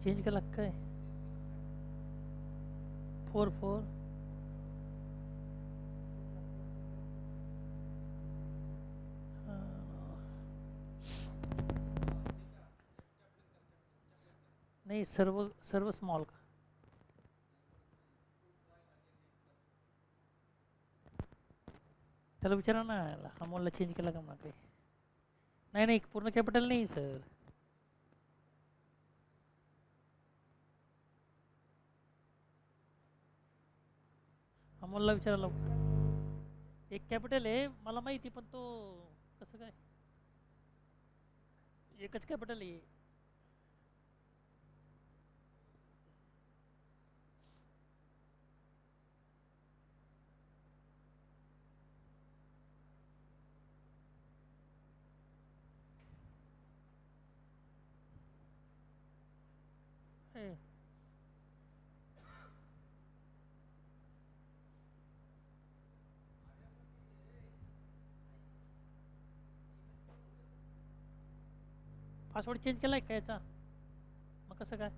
Change का लग है 4 4 नहीं सर्व सर्व स्मॉल का त्याला विचारा ना अमोलला चेंज केला का म्हणा काही नाही नाही पूर्ण कॅपिटल नाही सर अमोलला विचारायला एक कॅपिटल आहे मला माहिती पण तो कसं काय एकच कॅपिटल आहे हे, पासवर्ड चेंज केलाय का याचा मग कसं काय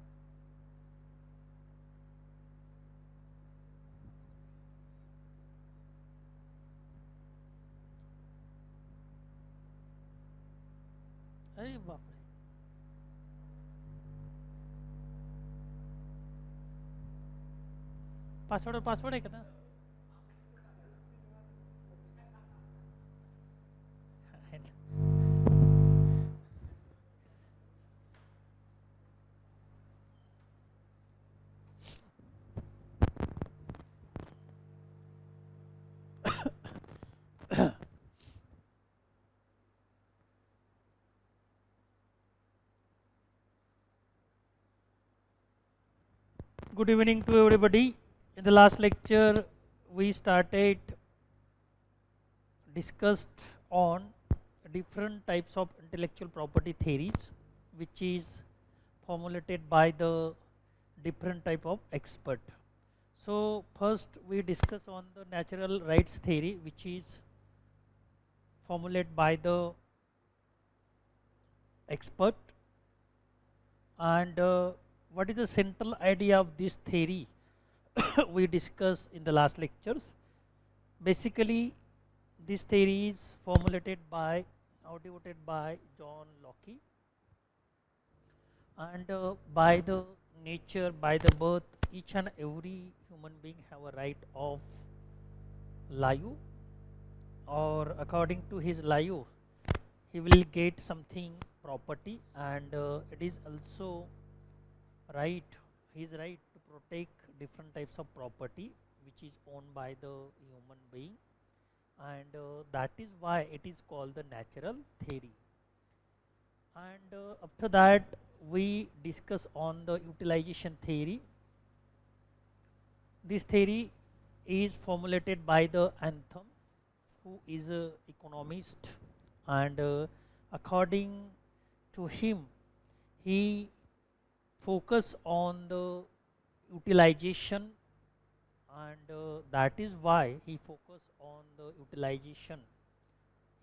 अरे बापरे पासवर्ड पासवर्ड आहे का ना Good evening to everybody. In the last lecture, we started discussed on different types of intellectual property theories, which is formulated by the different type of expert. So first we discuss on the natural rights theory, which is formulated by the expert, and what is the central idea of this theory we discussed in the last lectures. Basically this theory is formulated by or devoted by John Locke, and by the nature, by the birth, each and every human being have a right of life, or according to his life he will get something property, and it is also right, his right to protect different types of property which is owned by the human being, and that is why it is called the natural theory. And after that we discuss on the utilization theory. This theory is formulated by the Anthem, who is a economist, and according to him he focus on the utilization, and that is why he focus on the utilization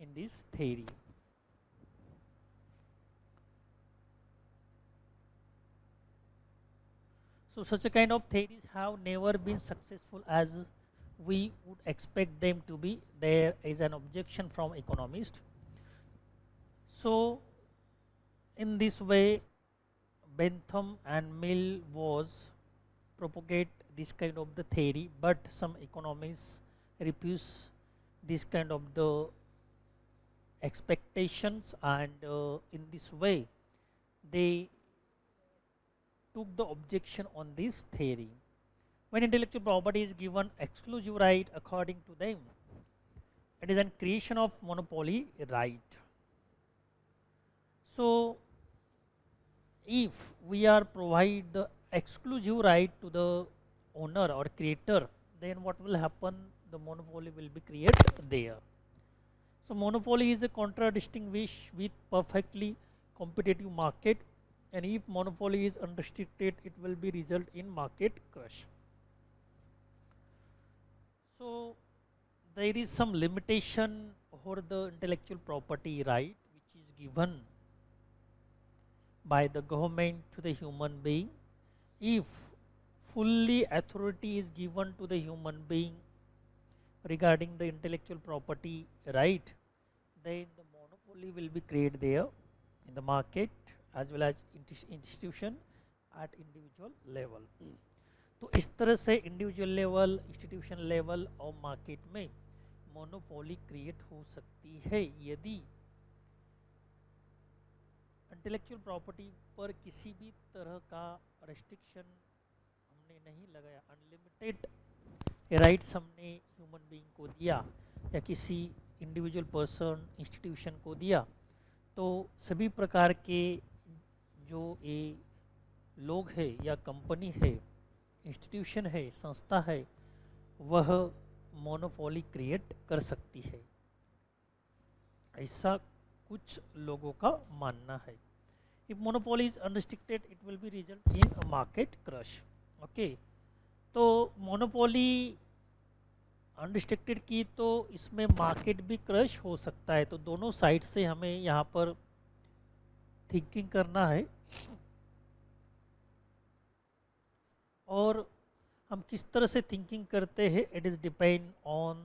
in this theory. So such a kind of theories have never been successful as we would expect them to be. There is an objection from economists. So in this way Bentham and Mill was propagate this kind of the theory, but some economists refuse this kind of the expectations, and in this way they took the objection on this theory. When intellectual property is given exclusive right according to them, it is a creation of monopoly right. So if we are provide the exclusive right to the owner or creator, then what will happen? The monopoly will be created there. So monopoly is a contradistinguish with perfectly competitive market, and if monopoly is unrestricted, it will be result in market crash. So there is some limitation over the intellectual property right which is given by the government to the human being. If fully authority is given to the human being regarding the intellectual property right, then the monopoly will be created there in the market as well as institution at individual level. तो इस तरह से individual level, institution level और market में monopoly create हो सकती है यदि इंटेलेक्चुअल प्रॉपर्टी पर किसी भी तरह का रेस्ट्रिक्शन हमने नहीं लगाया, अनलिमिटेड राइट्स हमने ह्यूमन बीइंग को दिया या किसी इंडिविजुअल पर्सन इंस्टीट्यूशन को दिया, तो सभी प्रकार के जो ये लोग है या कंपनी है, इंस्टीट्यूशन है, संस्था है, वह मोनोपोली क्रिएट कर सकती है, ऐसा कुछ लोगों का मानना है. If monopoly is unrestricted it will be result in a market crush. Okay, तो मोनोपोली अनरिस्ट्रिक्टेड की तो इसमें मार्केट भी क्रश हो सकता है. तो दोनों साइड से हमें यहाँ पर थिंकिंग करना है और हम किस तरह से थिंकिंग करते हैं it is depend on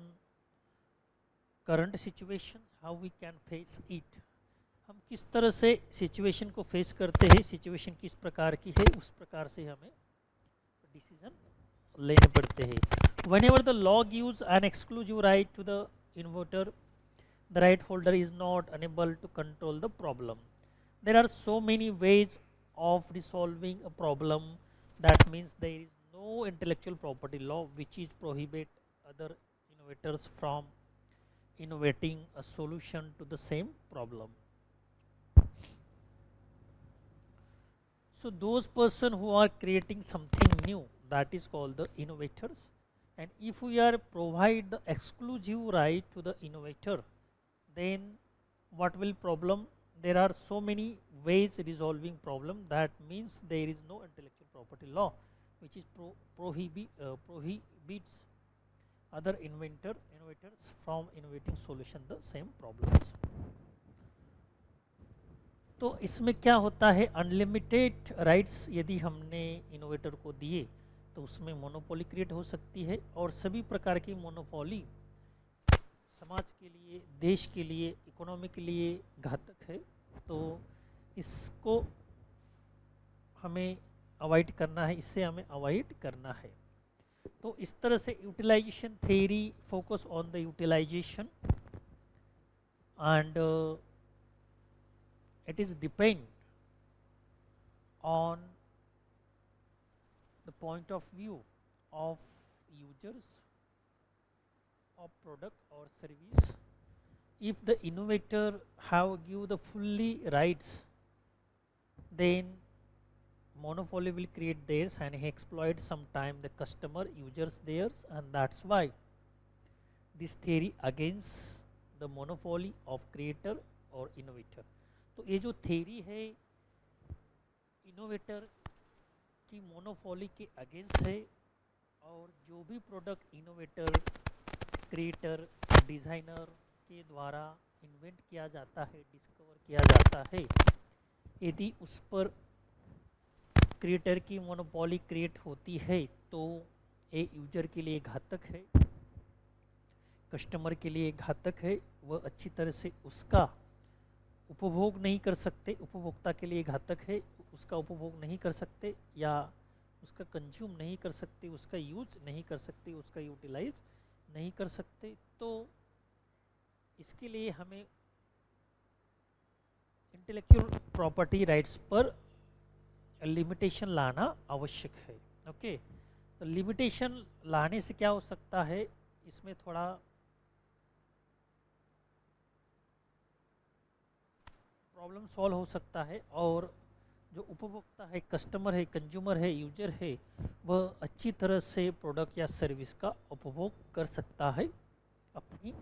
current situation, how we can face it. हम किस तरह से सिचुएशन को फेस करते हैं, सिचुएशन किस प्रकार की है, उस प्रकार से हमें डिसीजन लेने पड़ते हैं. whenever the law gives an exclusive right to the innovator, the right holder is not unable to control the problem. There are so many ways of resolving a problem. That means there is no intellectual property law which is prohibit other innovators from innovating a solution to the same problem. So those person who are creating something new, that is called the innovators. And if we are provide the exclusive right to the innovator, then what will problem? There are so many ways resolving problem. That means there is no intellectual property law which is prohibits other innovators from innovating solution the same problems. तो इसमें क्या होता है, unlimited rights यदि हमने innovator को दिए तो उसमें मोनोपोली क्रिएट हो सकती है और सभी प्रकार की मोनोपोली समाज के लिए, देश के लिए, इकोनॉमी के लिए घातक है. तो इसको हमें अवॉइड करना है, इससे हमें अवॉइड करना है. तो इस तरह से utilisation theory focus on the utilisation and it is depend on the point of view of users of product or service. If the innovator have give the fully rights, then monopoly will create theirs and he exploit sometime the customer users theirs, and that's why this theory against the monopoly of creator or innovator. तो ये जो theory है innovator की monopoly के against है और जो भी प्रोडक्ट इनोवेटर, क्रिएटर, डिज़ाइनर के द्वारा इन्वेंट किया जाता है, डिस्कवर किया जाता है, यदि उस पर क्रिएटर की मोनोपोली क्रिएट होती है तो ये यूजर के लिए घातक है, कस्टमर के लिए घातक है. वह अच्छी तरह से उसका उपभोग नहीं कर सकते, उपभोक्ता के लिए घातक है, उसका उपभोग नहीं कर सकते या उसका कंज्यूम नहीं कर सकते, उसका यूज नहीं कर सकते, उसका यूटिलाइज नहीं कर सकते. तो इसके लिए हमें इंटेलेक्चुअल प्रॉपर्टी राइट्स पर लिमिटेशन लाना आवश्यक है. ओके, तो लिमिटेशन लाने से क्या हो सकता है, इसमें थोड़ा प्रॉब्लम सॉल्व हो सकता है और जो उपभोक्ता है, कस्टमर है, कंज्यूमर है, यूजर है, वह अच्छी तरह से प्रोडक्ट या सर्विस का उपभोग कर सकता है अपनी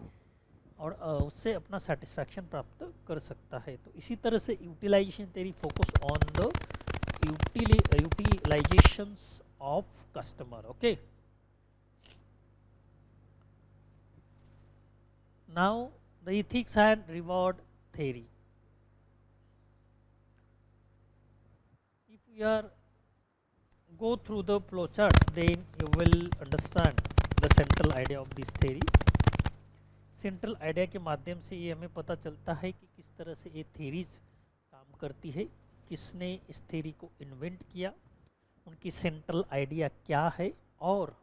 और उससे अपना सेटिस्फैक्शन प्राप्त कर सकता है. तो इसी तरह से utilisation theory focus on the utilisations of customer. Okay, now the ethics and reward theory. we are go through the flowchart, then you will understand the central idea of this theory. Central idea के माध्यम से ये हमें पता चलता है कि किस तरह से ये थेरीज काम करती है, किसने इस थेरी को इन्वेंट किया, उनकी सेंट्रल आइडिया क्या है और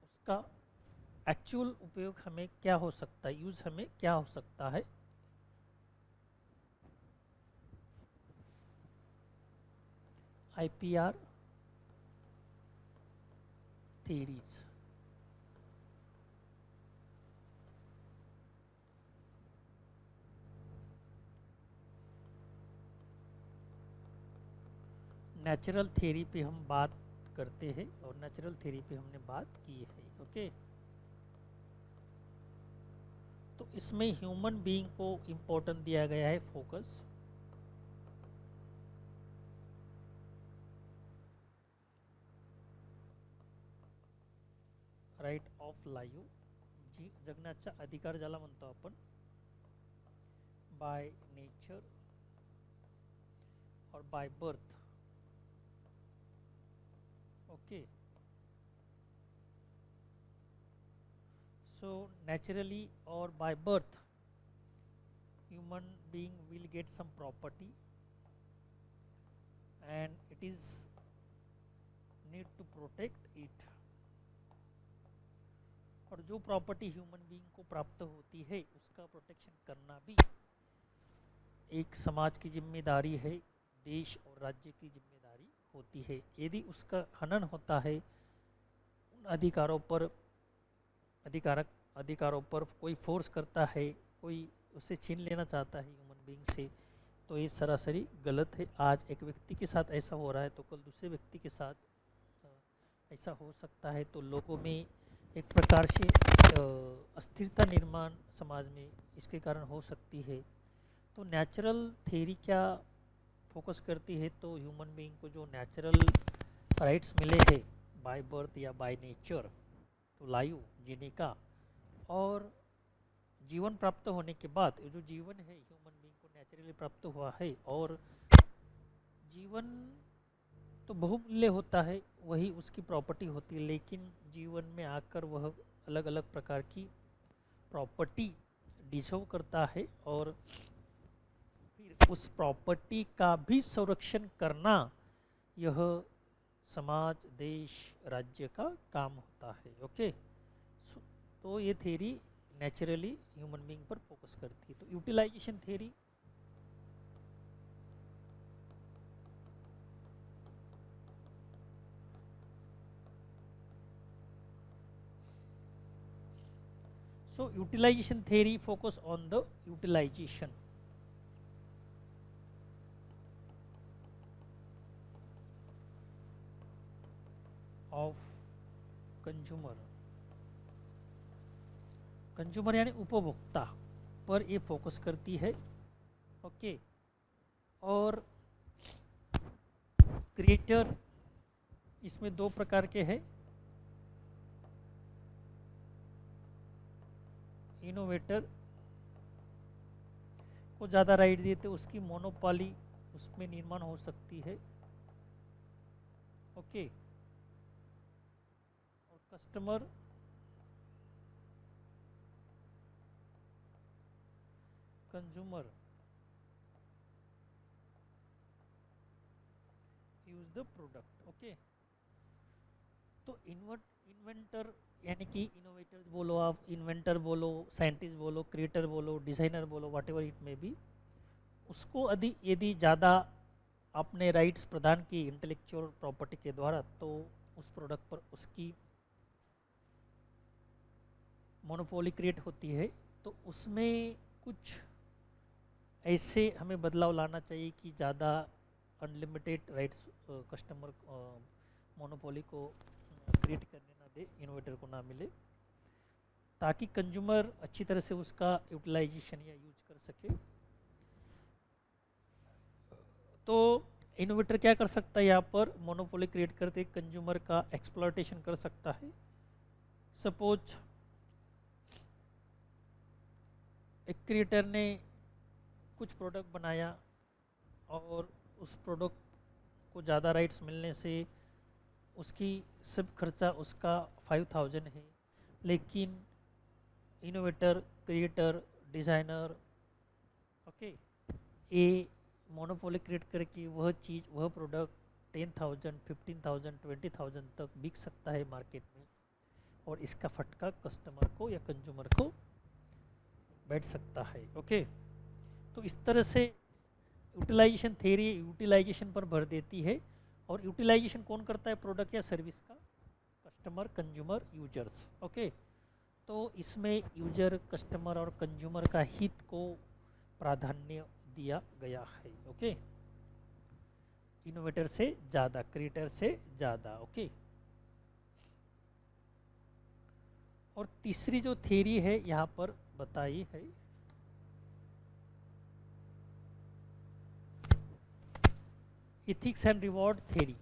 उसका एक्चुअल उपयोग हमें क्या हो सकता है, यूज हमें क्या हो सकता है। IPR theories. नेचुरल थ्योरी पे हम बात करते हैं और नेचुरल थ्योरी पे हमने बात की है। ओके, तो इसमें ह्यूमन बीइंग को इम्पोर्टेंट दिया गया है, फोकस। राइट ऑफ लाईव्ह, जी जगण्याचा अधिकार ज्याला म्हणतो आपण, बाय नेचर और by birth. Okay, so naturally or by birth human being will get some property and it is need to protect it। और जो प्रॉपर्टी ह्यूमन बीइंग को प्राप्त होती है उसका प्रोटेक्शन करना भी एक समाज की जिम्मेदारी है, देश और राज्य की जिम्मेदारी होती है। यदि उसका हनन होता है, उन अधिकारों पर कोई फोर्स करता है, कोई उसे छीन लेना चाहता है ह्यूमन बीइंग से, तो ये सरासरी गलत है। आज एक व्यक्ति के साथ ऐसा हो रहा है तो कल दूसरे व्यक्ति के साथ ऐसा हो सकता है, तो लोगों में एक प्रकार से अस्थिरता निर्माण समाज में इसके कारण हो सकती है। तो नेचुरल थ्योरी क्या फोकस करती है, तो ह्यूमन बीइंग को जो नेचुरल राइट्स मिले हैं बाय बर्थ या बाय नेचर, तो लाइव जीने का, और जीवन प्राप्त होने के बाद जो जीवन है ह्यूमन बीइंग को नेचुरली प्राप्त हुआ है, और जीवन तो बहुमूल्य होता है, वही उसकी प्रॉपर्टी होती है, लेकिन जीवन में आकर वह अलग अलग प्रकार की प्रॉपर्टी डिजर्व करता है और फिर उस प्रॉपर्टी का भी संरक्षण करना यह समाज, देश, राज्य का काम होता है। ओके, तो ये थ्योरी नेचुरली ह्यूमन बीइंग पर फोकस करती है। तो utilisation theory, so utilization theory focus on the utilization of consumer यानी उपभोक्ता पर ये फोकस करती है। ओके, और क्रिएटर इसमें दो प्रकार के हैं, इनोवेटर को ज़्यादा राइट देते उसकी मोनोपोली उसमें निर्माण हो सकती है। ओके, और customer consumer use the product. Okay, तो इन्वेंटर यानी कि इनोवेटर्स बोलो, आप इन्वेंटर बोलो, साइंटिस्ट बोलो, क्रिएटर बोलो, डिज़ाइनर बोलो, what ever it may be, उसको यदि ज़्यादा आपने राइट्स प्रदान की इंटेलेक्चुअल प्रॉपर्टी के द्वारा, तो उस प्रोडक्ट पर उसकी मोनोपोली क्रिएट होती है। तो उसमें कुछ ऐसे हमें बदलाव लाना चाहिए कि ज़्यादा अनलिमिटेड राइट्स कस्टमर मोनोपोली को क्रिएट करने ना दे, इनोवेटर को ना मिले, ताकि कंज्यूमर अच्छी तरह से उसका यूटिलाइजेशन या यूज कर सके। तो इनोवेटर क्या कर सकता है, यहाँ पर मोनोपोली क्रिएट करते कंज्यूमर का एक्सप्लॉयटेशन कर सकता है। सपोज एक क्रिएटर ने कुछ प्रोडक्ट बनाया और उस प्रोडक्ट को ज़्यादा राइट्स मिलने से उसकी सब खर्चा उसका 5000 है, लेकिन इनोवेटर, क्रिएटर, डिज़ाइनर, ओके, ये मोनोपोली क्रिएट करके वह चीज़, वह प्रोडक्ट 10,000, 15,000, 20,000 तक बिक सकता है मार्केट में, और इसका फटका कस्टमर को या कंज्यूमर को बैठ सकता है। ओके, तो इस तरह से यूटिलाइजेशन थ्योरी यूटिलाइजेशन पर भर देती है। और यूटिलाइजेशन कौन करता है प्रोडक्ट या सर्विस का? Customer, consumer, users. ओके, तो इसमें यूजर, कस्टमर और कंज्यूमर का हित को प्राधान्य दिया गया है। ओके, इनोवेटर से ज़्यादा, क्रिएटर से ज़्यादा। ओके, और तीसरी जो थ्योरी है यहाँ पर बताई है, ethics and reward theory.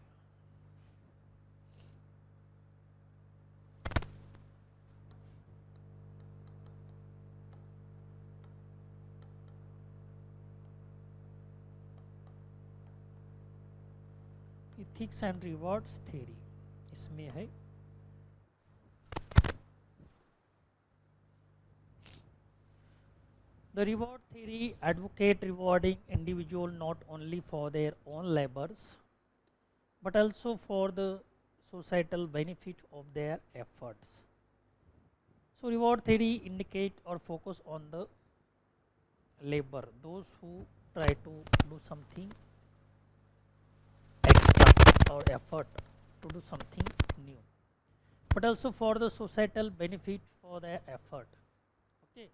Ethics and rewards theory इसमें है the reward theory advocate rewarding individual not only for their own labors but also for the societal benefit of their efforts. So reward theory indicate or focus on the labor, those who try to do something extra or effort to do something new, but also for the societal benefit for their effort. Okay,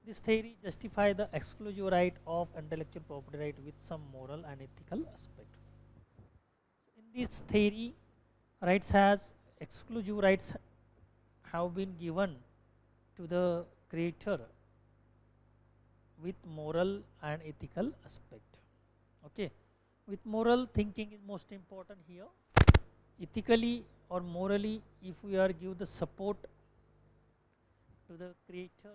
this theory justify the exclusive right of intellectual property right with some moral and ethical aspect. In this theory, rights has exclusive rights have been given to the creator with moral and ethical aspect. Okay, with moral thinking is most important here. Ethically or morally, if we are give the support to the creator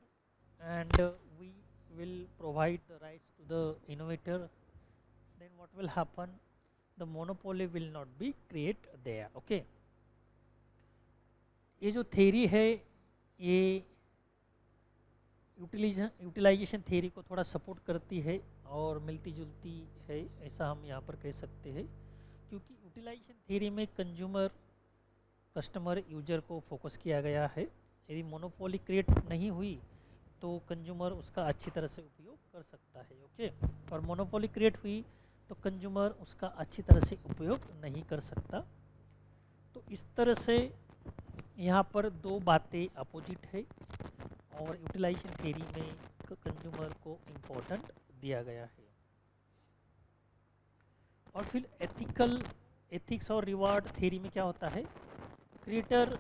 and we will provide the rights to the innovator, then what will happen? The monopoly will not be create there. Okay, ये जो theory है ये utilisation theory को थोड़ा support करती है और मिलती जुलती है, ऐसा हम यहाँ पर कह सकते हैं, क्योंकि यूटिलाइजेशन थ्योरी में कंज्यूमर, कस्टमर, यूजर को फोकस किया गया है। यदि मोनोपोली क्रिएट नहीं हुई तो कंज्यूमर उसका अच्छी तरह से उपयोग कर सकता है। ओके, और मोनोपोली क्रिएट हुई तो कंज्यूमर उसका अच्छी तरह से उपयोग नहीं कर सकता। तो इस तरह से यहाँ पर दो बातें अपोजिट है और यूटिलाइजेशन थ्योरी में कंज्यूमर को इम्पोर्टेंट दिया गया है। और फिर एथिक्स और रिवार्ड थ्योरी में क्या होता है? क्रिएटर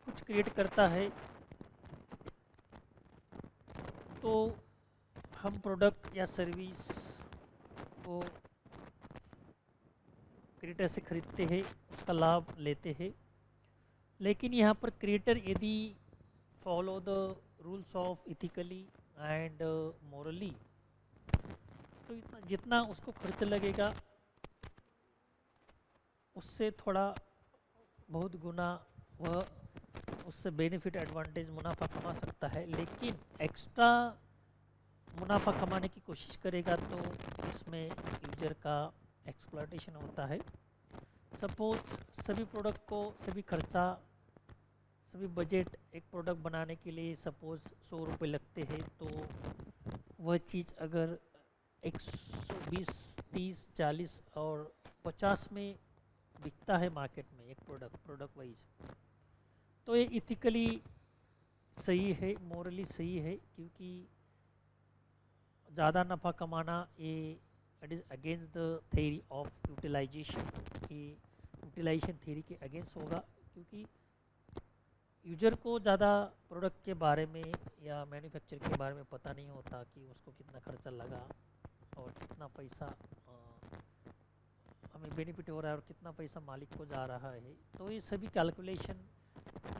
कुछ क्रिएट करता है तो हम प्रोडक्ट या सर्विस को क्रिएटर से खरीदते हैं, उसका लाभ लेते हैं, लेकिन यहाँ पर क्रिएटर यदि follow the rules of ethically and morally, तो इतना जितना उसको खर्च लगेगा उससे थोड़ा बहुत गुना वह उससे बेनिफिट, एडवांटेज, मुनाफा कमा सकता है। लेकिन एक्स्ट्रा मुनाफा कमाने की कोशिश करेगा तो इसमें यूजर का एक्सप्लॉयटेशन होता है। सपोज सभी प्रोडक्ट को, सभी खर्चा, सभी बजट एक प्रोडक्ट बनाने के लिए सपोज 100 रुपये लगते हैं, तो वह चीज़ अगर 120, 30, 40 और 50 में बिकता है मार्केट में एक प्रोडक्ट वाइज, तो ये इथिकली सही है, मोरली सही है, क्योंकि ज़्यादा नफ़ा कमाना ये it is against the theory of utilisation, ये यूटिलाइजेशन थ्योरी के अगेंस्ट होगा, क्योंकि यूजर को ज़्यादा प्रोडक्ट के बारे में या मैन्युफैक्चर के बारे में पता नहीं होता कि उसको कितना खर्चा लगा और कितना पैसा हमें बेनिफिट हो रहा है और कितना पैसा मालिक को जा रहा है। तो ये सभी कैलकुलेशन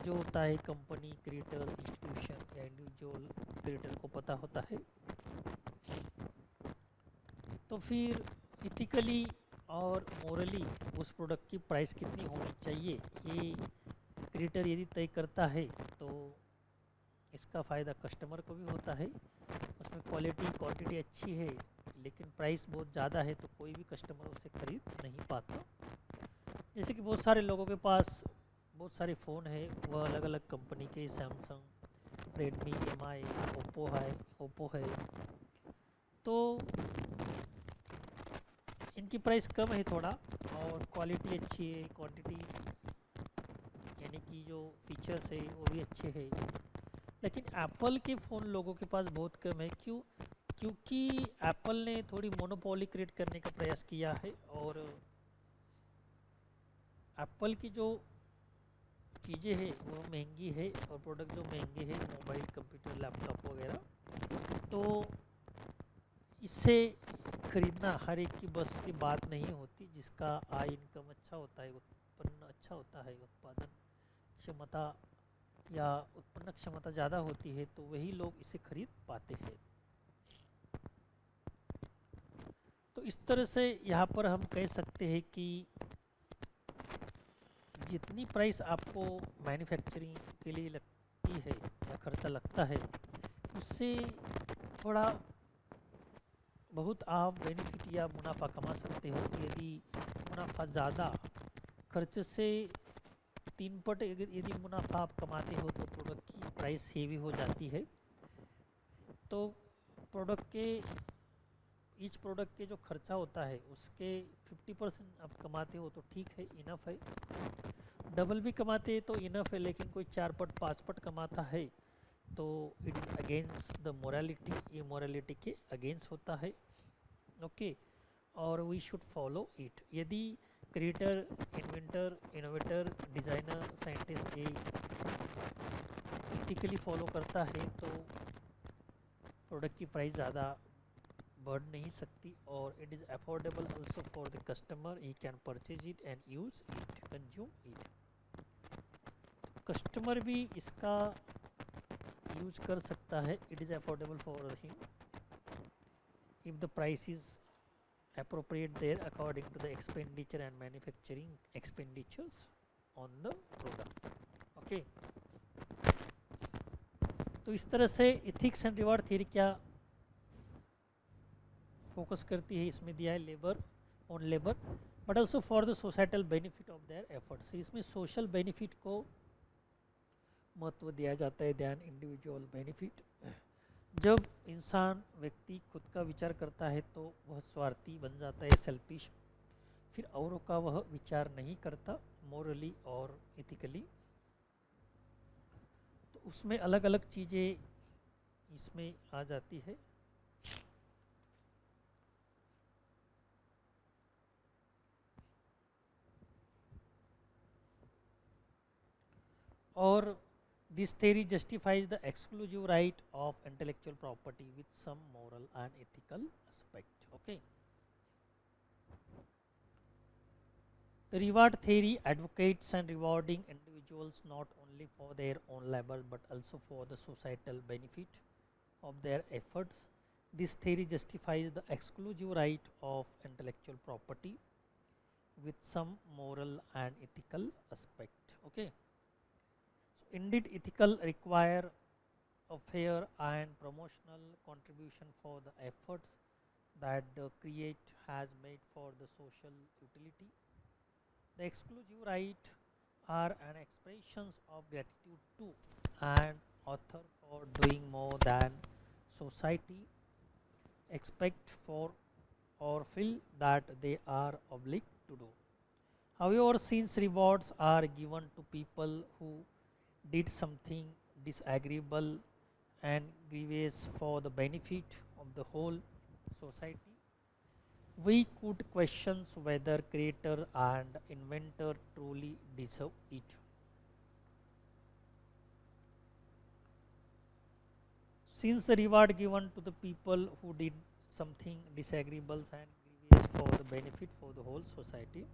जो होता है कंपनी, क्रिएटर, इंस्टीट्यूशन या इंडिविजुअल क्रिएटर को पता होता है। तो फिर इथिकली और मोरली उस प्रोडक्ट की प्राइस कितनी होनी चाहिए, ये क्रिएटर यदि तय करता है तो इसका फ़ायदा कस्टमर को भी होता है। उसमें क्वालिटी क्वांटिटी अच्छी है लेकिन प्राइस बहुत ज़्यादा है तो कोई भी कस्टमर उसे खरीद नहीं पाता। जैसे कि बहुत सारे लोगों के पास बहुत सारे फ़ोन है, वह अलग अलग कंपनी के, सैमसंग, रेडमी, एमआई, ओप्पो है, तो इनकी प्राइस कम है थोड़ा और क्वालिटी अच्छी है, क्वांटिटी यानी कि जो फीचर्स है वो भी अच्छे हैं। लेकिन एप्पल के फ़ोन लोगों के पास बहुत कम है। क्योंकि एप्पल ने थोड़ी मोनोपोली क्रिएट करने का प्रयास किया है और एप्पल की जो चीज़ें हैं वो महंगी है और प्रोडक्ट जो महंगे हैं, मोबाइल, कंप्यूटर, लैपटॉप वगैरह, तो इससे खरीदना हर एक की बस की बात नहीं होती। जिसका आय इनकम अच्छा होता है, उत्पन्न अच्छा होता है, उत्पादन क्षमता या उत्पन्न क्षमता ज़्यादा होती है, तो वही लोग इसे खरीद पाते हैं। तो इस तरह से यहाँ पर हम कह सकते हैं कि जितनी प्राइस आपको मैन्युफैक्चरिंग के लिए लगती है या खर्चा लगता है, उससे थोड़ा बहुत आप बेनिफिट या मुनाफा कमा सकते हो। यदि मुनाफा ज़्यादा खर्च से 3 पट यदि मुनाफा आप कमाते हो तो प्रोडक्ट की प्राइस हेवी हो जाती है। तो प्रोडक्ट के ईच प्रोडक्ट के जो खर्चा होता है उसके 50% आप कमाते हो तो ठीक है, इनफ है। डबल भी कमाते हैं तो इनफ है, लेकिन कोई 4 पट 5 पट कमाता है तो it is against the morality, ये मोरालिटी के अगेंस्ट होता है। ओके, और वी शुड फॉलो इट। यदि creator, inventor, innovator, designer, scientist ये इथिकली फॉलो करता है तो प्रोडक्ट की प्राइस ज़्यादा बढ़ नहीं सकती और it is affordable also for the customer, he can purchase it and use it, consume it. Customer भी इसका यूज कर सकता है। It is affordable for him if the price is appropriate there according to the expenditure and manufacturing expenditures on the product. Okay, तो इस तरह से ethics and reward theory क्या फोकस करती है, इसमें दिया है labour on labour but also for the societal benefit of their efforts. इसमें सोशल बेनिफिट को महत्व दिया जाता है ध्यान इंडिविजुअल बेनिफिट। जब इंसान व्यक्ति खुद का विचार करता है तो वह स्वार्थी बन जाता है, सेल्फिश, फिर औरों का वह विचार नहीं करता मोरली और इथिकली। तो उसमें अलग अलग चीज़ें इसमें आ जाती है। और this theory justifies the exclusive right of intellectual property with some moral and ethical aspect. Okay, the reward theory advocates and rewarding individuals not only for their own labor but also for the societal benefit of their efforts. This theory justifies the exclusive right of intellectual property with some moral and ethical aspect. Okay, indeed, ethical require a fair and promotional contribution for the efforts that the create has made for the social utility. The exclusive right are an expressions of gratitude to an author for doing more than society expect for or feel that they are obliged to do. However, since rewards are given to people who did something disagreeable and grievous for the benefit of the whole society, we could question whether creator and inventor truly deserve it. Since the reward given to the people who did something disagreeable and grievous for the benefit for the whole society,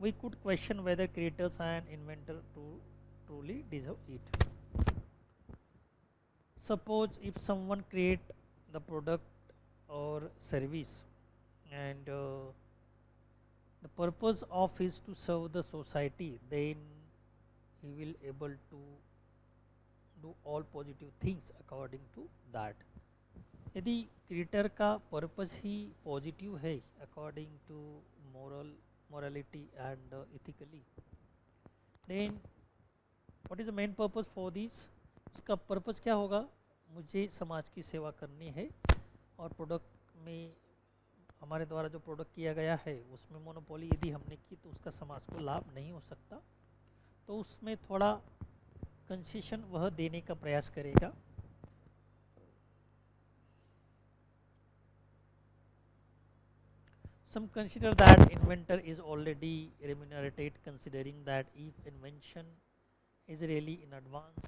we could question whether creators and inventor truly deserve it. Suppose if someone create the product or service and the purpose of is to serve the society, then he will able to do all positive things according to that. यदि creator का purpose ही positive है according to morality and ethically, then what is the main purpose for this? उसका purpose क्या होगा? मुझे समाज की सेवा करनी है और प्रोडक्ट में हमारे द्वारा जो प्रोडक्ट किया गया है उसमें मोनोपोली यदि हमने की तो उसका समाज को लाभ नहीं हो सकता, तो उसमें थोड़ा कंसेशन वह देने का प्रयास करेगा। Some consider that inventor is already remunerated, considering that if invention is really in advance,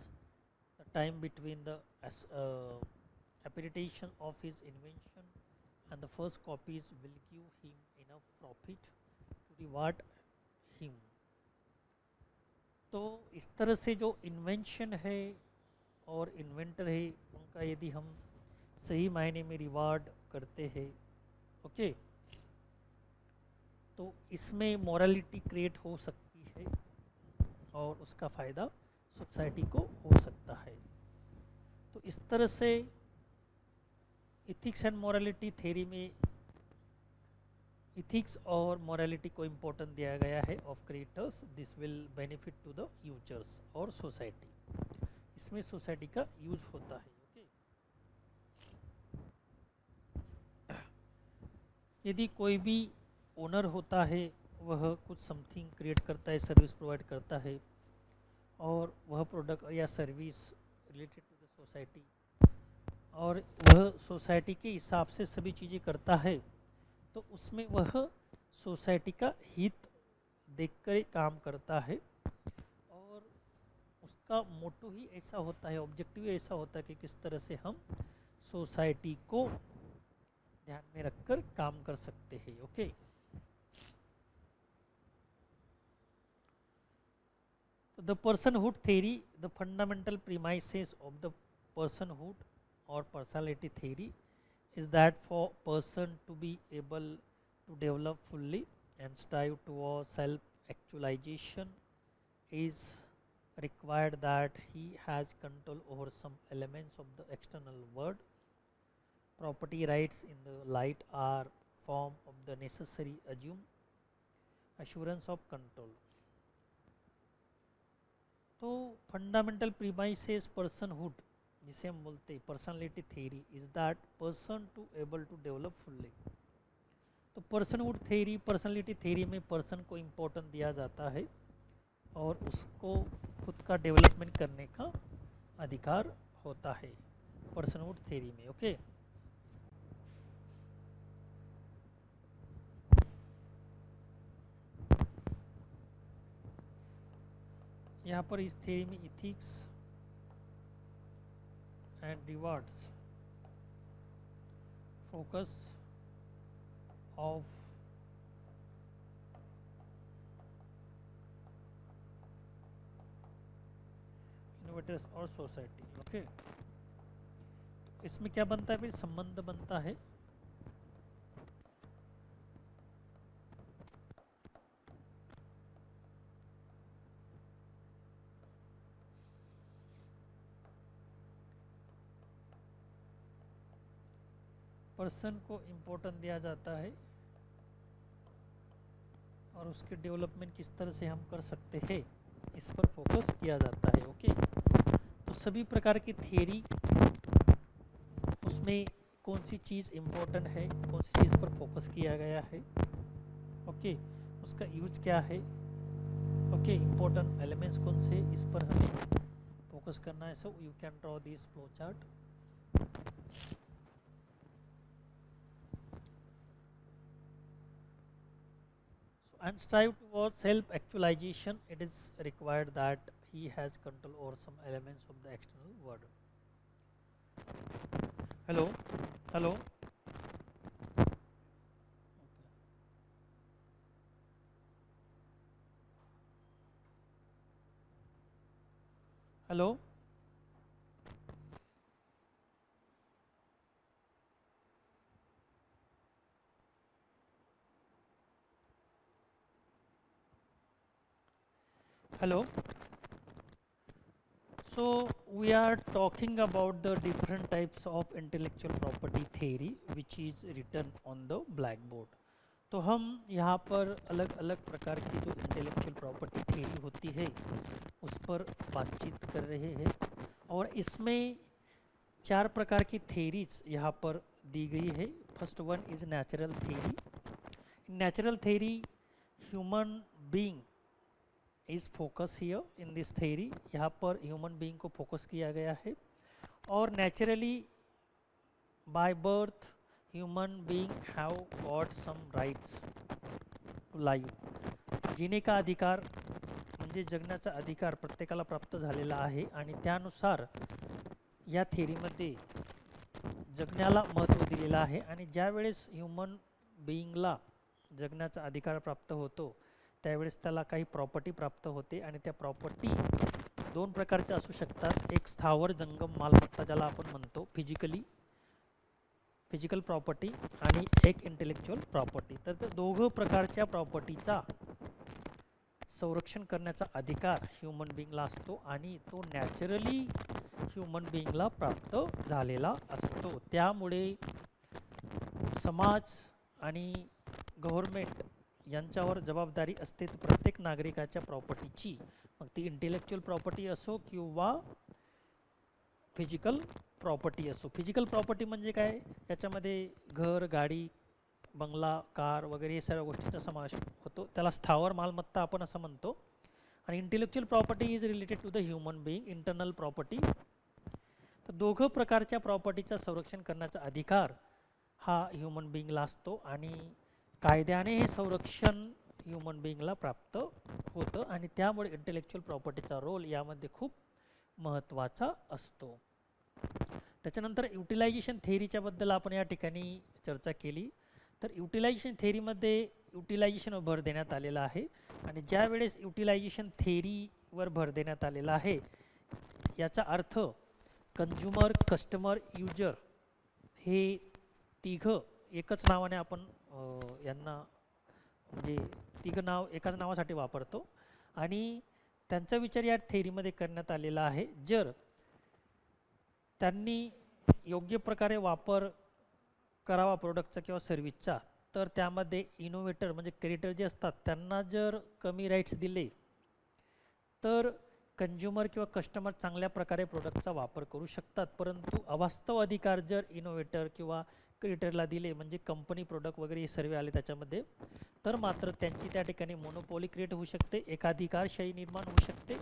the time between the appreciation of his invention and the first copies will give him enough profit to reward him. तो इस तरह से जो invention है और inventor है उनका यदि हम सही मायने में रिवार्ड करते हैं, ओके, तो इसमें मॉरलिटी क्रिएट हो सकती है और उसका फ़ायदा सोसाइटी को हो सकता है। तो इस तरह से इथिक्स एंड मॉरलिटी थ्योरी में इथिक्स और मॉरलिटी को इम्पोर्टेंट दिया गया है of creators. This will benefit to the users और सोसाइटी, इसमें सोसाइटी का यूज होता है। ओके, यदि कोई भी ओनर होता है, वह कुछ समथिंग क्रिएट करता है, सर्विस प्रोवाइड करता है और वह प्रोडक्ट या service related to the society और वह सोसाइटी के हिसाब से सभी चीज़ें करता है, तो उसमें वह सोसाइटी का हित देखकर काम करता है और उसका मोटो ही ऐसा होता है, ऑब्जेक्टिव ऐसा होता है कि किस तरह से हम सोसाइटी को ध्यान में रखकर काम कर सकते हैं। Okay, the personhood theory, the fundamental premises of the personhood or personality theory is that for person to be able to develop fully and strive towards self-actualization is required that he has control over some elements of the external world. Property rights in the light are form of the necessary assurance of control. तो fundamental premises personhood जिसे हम बोलते हैं personality theory is that person to able to develop fully. तो personhood theory, personality theory में person को importance दिया जाता है और उसको खुद का डेवलपमेंट करने का अधिकार होता है पर्सनहुड थ्योरी में। ओके, यहाँ पर इस थ्योरी में ethics and rewards focus of innovators और सोसाइटी। ओके, इसमें क्या बनता है, फिर संबंध बनता है पर्सन को इम्पोर्टेंस दिया जाता है और उसके डेवलपमेंट किस तरह से हम कर सकते हैं इस पर फोकस किया जाता है। ओके, तो सभी प्रकार की थियरी उसमें कौन सी चीज़ इम्पोर्टेंट है, कौन सी चीज़ पर फोकस किया गया है, ओके, उसका यूज क्या है, ओके, इम्पोर्टेंट एलिमेंट्स कौन से, इस पर हमें फोकस करना है। So you can draw this flow chart. And strive towards self-actualization, it is required that he has control over some elements of the external world. Hello, hello. Hello. Hello. So we are talking about the different types of intellectual property theory which is written on the blackboard. तो हम यहाँ पर अलग अलग प्रकार की जो intellectual property theory होती है उस पर बातचीत कर रहे हैं और इसमें चार प्रकार की थ्योरीज यहाँ पर दी गई है. First one is natural theory. Natural theory human being is focus here in this theory. यहाँ पर ह्यूमन बीइंग को फोकस किया गया है और naturally by birth human being have got some rights to live. जिनेचा अधिकार म्हणजे जगण्याचा अधिकार प्रत्येकाला प्राप्त झालेला आहे आणि त्यानुसार या थेरीमध्ये जगण्याला महत्त्व दिलेलं आहे आणि ज्यावेळेस ह्यूमन बीइंगला जगण्याचा अधिकार प्राप्त होतो त्यावेळेस त्याला काही प्रॉपर्टी प्राप्त होते आणि त्या प्रॉपर्टी दोन प्रकारच्या असू शकतात. एक स्थावर जंगम मालमत्ता ज्याला आपण म्हणतो फिजिकल प्रॉपर्टी आणि एक इंटेलेक्चुअल प्रॉपर्टी. तर दोघं प्रकारच्या प्रॉपर्टीचा संरक्षण करण्याचा अधिकार ह्यूमन बीइंगला असतो आणि तो नॅचरली ह्यूमन बीइंगला प्राप्त झालेला असतो. त्यामुळे समाज आणि गव्हर्नमेंट यांच्यावर जबाबदारी असते प्रत्येक नागरिकाच्या प्रॉपर्टीची, मग ती इंटेलेक्चुअल प्रॉपर्टी असो किंवा फिजिकल प्रॉपर्टी असो. फिजिकल प्रॉपर्टी म्हणजे काय, याच्यामध्ये घर, गाडी, बंगला, कार वगैरे हे सर्व गोष्टींचा समावेश होतो. त्याला स्थावर मालमत्ता आपण असं म्हणतो. आणि intellectual property is related to the human being, internal property. तर दोघं प्रकारच्या प्रॉपर्टीचं संरक्षण करण्याचा अधिकार हा ह्यूमन बीइंगला असतो आणि कायद्याने हे संरक्षण ह्यूमन बीइंगला प्राप्त होतं आणि त्यामुळे इंटेलेक्चुअल प्रॉपर्टीचा रोल यामध्ये खूप महत्त्वाचा असतो. त्याच्यानंतर युटिलायझेशन थेअरीच्या बद्दल आपण या ठिकाणी चर्चा केली. तर युटिलायझेशन थेअरीमध्ये युटिलायझेशनवर भर देण्यात आलेला आहे आणि ज्या वेळेस युटिलायझेशन थेअरीवर भर देण्यात आलेला आहे याचा अर्थ कंझ्युमर, कस्टमर, युजर हे तिघं एकच नावाने आपण यांना म्हणजे तिघं नाव एकाच नावासाठी वापरतो आणि त्यांचा विचार या थेअरीमध्ये करण्यात आलेला आहे. जर त्यांनी योग्य प्रकारे वापर करावा प्रोडक्टचा किंवा सर्व्हिसचा तर त्यामध्ये इनोव्हेटर म्हणजे क्रिएटर जे असतात त्यांना जर कमी राईट्स दिले तर कंझ्युमर किंवा कस्टमर चांगल्या प्रकारे प्रोडक्टचा वापर करू शकतात. परंतु अवास्तव अधिकार जर इनोव्हेटर किंवा क्रिएटरला दिले म्हणजे कंपनी, प्रोडक्ट वगैरे हे सर्व आले त्याच्यामध्ये, तर मात्र त्यांची त्या ठिकाणी मोनोपॉली क्रिएट होऊ शकते, एकाधिकारशाही निर्माण होऊ शकते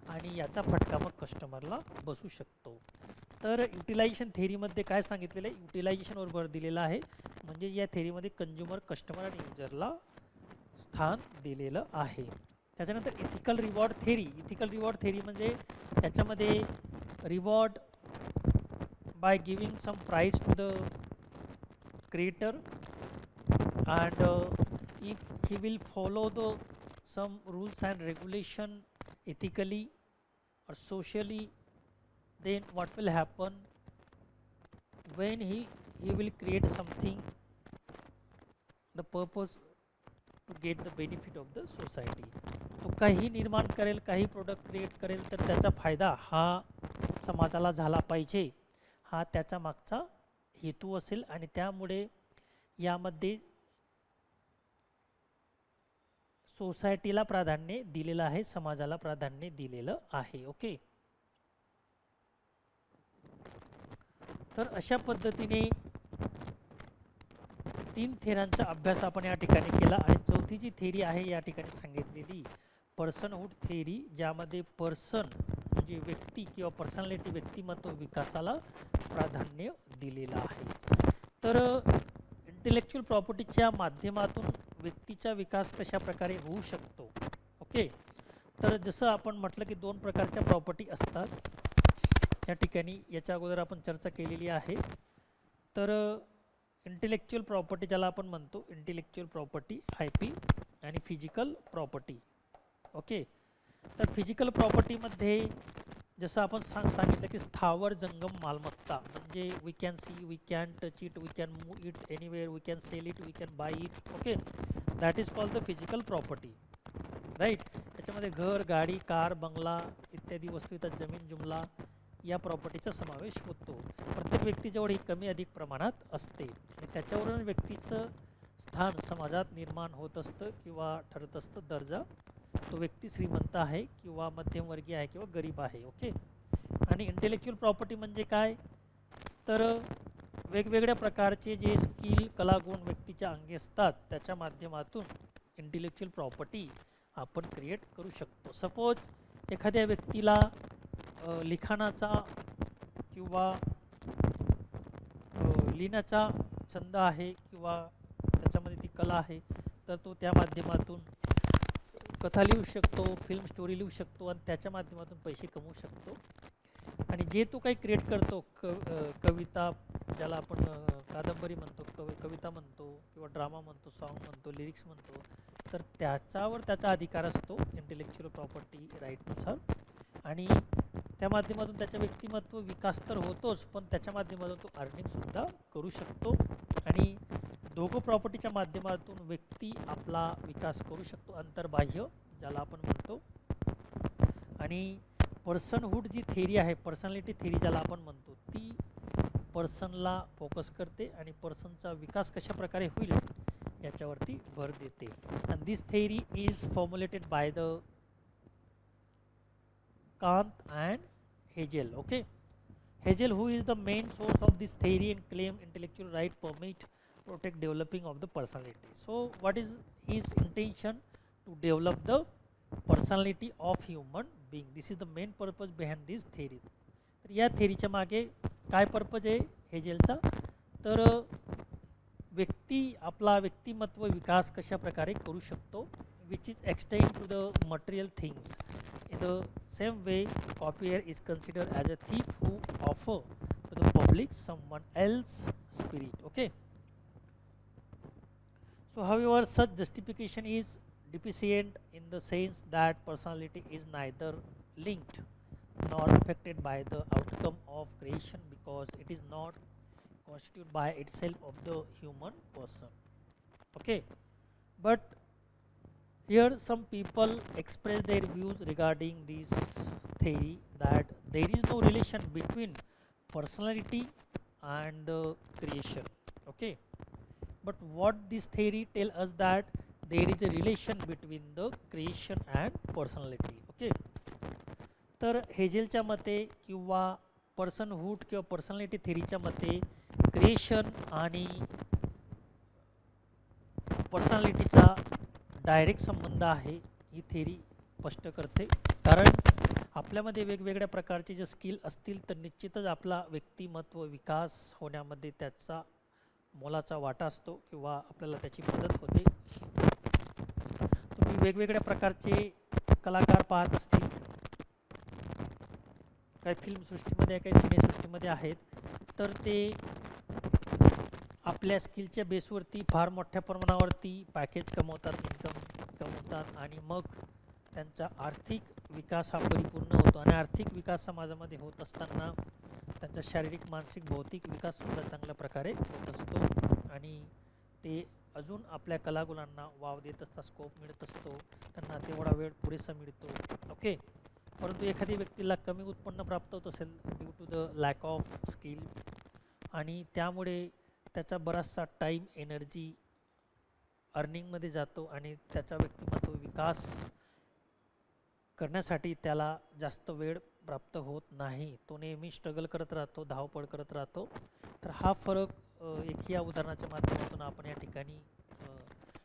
आणि याचा फटका मग कस्टमरला बसू शकतो. तर युटिलायझेशन थेअरीमध्ये काय सांगितलेलं आहे, युटिलायझेशनवर भर दिलेला आहे म्हणजे या थेअरीमध्ये कंझ्युमर, कस्टमर आणि युजरला स्थान दिलेलं आहे. त्याच्यानंतर ethical reward theory. Ethical reward theory म्हणजे याच्यामध्ये reward by giving some prize to the creator and if he will follow the some rules and regulation ethically or socially, then what will happen when he will create something the purpose to get the benefit of the society. तो काही निर्माण करेल, काही product create करेल तर त्याचा फायदा हा समाजाला झाला पाहिजे, हा त्याचा मागचा हेतू असेल आणि त्यामुळे यामध्ये सोसायटीला प्राधान्य दिलेलं आहे, समाजाला प्राधान्य दिलेलं आहे. ओके. तर अशा पद्धतीने तीन थेअरांचा अभ्यास आपण या ठिकाणी केला आणि चौथी जी थेअरी आहे या ठिकाणी सांगितलेली पर्सनहूड थेअरी, ज्यामध्ये पर्सन म्हणजे व्यक्ती किंवा पर्सनॅलिटी, व्यक्तिमत्व विकासाला प्राधान्य दिलेलं आहे. तर इंटेलेक्चुअल प्रॉपर्टीच्या माध्यमातून व्यक्तीचा विकास कशा प्रकारे होऊ शकतो. ओके. तर जसं आपण म्हटलं की दोन प्रकारच्या प्रॉपर्टी असतात या ठिकाणी, याच्या अगोदर आपण चर्चा केलेली आहे. तर इंटेलेक्चुअल प्रॉपर्टी ज्याला आपण म्हणतो इंटेलेक्चुअल प्रॉपर्टी IP आणि फिजिकल प्रॉपर्टी. ओके. तर फिजिकल प्रॉपर्टीमध्ये जसं आपण सांगितलं की स्थावर जंगम मालमत्ता म्हणजे we can see, we can touch it, we can move it anywhere, we can sell it, we can buy it. Okay. That is called the physical property, right. त्याच्यामध्ये घर, गाडी, कार, बंगला इत्यादी वस्तू येतात. जमीन, जुमला या प्रॉपर्टीचा समावेश होतो. प्रत्येक व्यक्तीजवळ ही कमी अधिक प्रमाणात असते आणि त्याच्यावरून व्यक्तीचं स्थान समाजात निर्माण होत असतं किंवा ठरत असतं दर्जा. तो व्यक्ती श्रीमंत आहे किंवा मध्यमवर्गीय आहे किंवा गरीब आहे. ओके. आणि इंटेलेक्च्युअल प्रॉपर्टी म्हणजे काय, तर वेगवेगळ्या प्रकारचे जे स्किल, कलागुण व्यक्तीच्या अंगी असतात त्याच्या माध्यमातून इंटेलेक्च्युअल प्रॉपर्टी आपण क्रिएट करू शकतो. सपोज एखाद्या व्यक्तीला लिखाणाचा किंवा लिहिण्याचा छंद आहे किंवा त्याच्यामध्ये ती कला आहे, तर तो त्या माध्यमातून कथा लिहू शकतो, फिल्म स्टोरी लिहू शकतो आणि त्याच्या माध्यमातून पैसे कमवू शकतो. आणि जे तो काही क्रिएट करतो, कविता ज्याला आपण कादंबरी म्हणतो, कविता म्हणतो किंवा ड्रामा म्हणतो, सॉन्ग म्हणतो, लिरिक्स म्हणतो, तर त्याच्यावर त्याचा अधिकार असतो इंटेलेक्च्युअल प्रॉपर्टी राईटनुसार. आणि त्या माध्यमातून त्याचा व्यक्तिमत्व विकास तर होतोच, पण त्याच्या माध्यमातून तो अर्निंगसुद्धा करू शकतो. आणि दोघं प्रॉपर्टीच्या माध्यमातून व्यक्ती आपला विकास करू शकतो, अंतर्बाह्य ज्याला आपण म्हणतो. आणि पर्सनहूड जी थेरी आहे, पर्सनॅलिटी थेरी ज्याला आपण म्हणतो, ती पर्सनला फोकस करते आणि पर्सनचा विकास कशा प्रकारे होईल याच्यावरती भर देते. And this theory is formulated by the Kant and Hegel. Okay, Hegel, who is the main source of this theory and claim intellectual right permit protect developing of the personality. So what is his intention? To develop the personality of human being. This is the main purpose behind this theory. तर या थेरीच्या मागे काय purpose आहे हेजेलचा, तर व्यक्ती आपला व्यक्तिमत्व विकास कशा प्रकारे करू शकतो, which is extend to the material things. In the same way, copier is considered as a thief who offer to the public someone else's spirit. Okay. So, however, such justification is deficient in the sense that personality is neither linked nor affected by the outcome of creation because it is not constituted by itself of the human person. Okay, but here some people express their views regarding this theory that there is no relation between personality and the creation. Okay, but what this theory tell us that there is a relation between the creation and personality. Okay, तर हेजेलच्या मते किंवा पर्सनहूड किंवा personality थेरीच्या मते creation आणि पर्सनॅलिटीचा direct संबंध आहे, ही theory स्पष्ट करते. कारण आपल्यामध्ये वेगवेगळ्या प्रकारचे जे स्किल असतील तर निश्चितच आपला व्यक्तिमत्व विकास होण्यामध्ये त्याचा मोलाचा वाटा असतो किंवा आपल्याला त्याची मदत होते. तुम्ही वेगवेगळ्या प्रकारचे कलाकार पाहत असतील, काही फिल्मसृष्टीमध्ये काही सिनेसृष्टीमध्ये आहेत, तर ते आपल्या स्किलच्या बेसवरती फार मोठ्या प्रमाणावरती पॅकेज कमवतात, इन्कम कमवतात आणि मग त्यांचा आर्थिक विकास हा परिपूर्ण होतो. आणि आर्थिक विकास समाजामध्ये होत असताना त्यांचा शारीरिक, मानसिक, भौतिक विकाससुद्धा चांगल्या प्रकारे होत असतो आणि ते अजून आपल्या कलागुणांना वाव देत असतात, स्कोप मिळत असतो, त्यांना तेवढा वेळ पुरेसा मिळतो. ओके, परंतु एखाद्या व्यक्तीला कमी उत्पन्न प्राप्त होत असेल due to the lack of skill आणि त्यामुळे त्याचा बराचसा टाईम, एनर्जी अर्निंगमध्ये जातो आणि त्याचा व्यक्तिमत्व विकास करण्यासाठी त्याला जास्त वेळ प्राप्त होत नाही. तो नेहमी स्ट्रगल करत राहतो, धावपळ करत राहतो. तर हा फरक एक या उदाहरणाच्या माध्यमातून आपण या ठिकाणी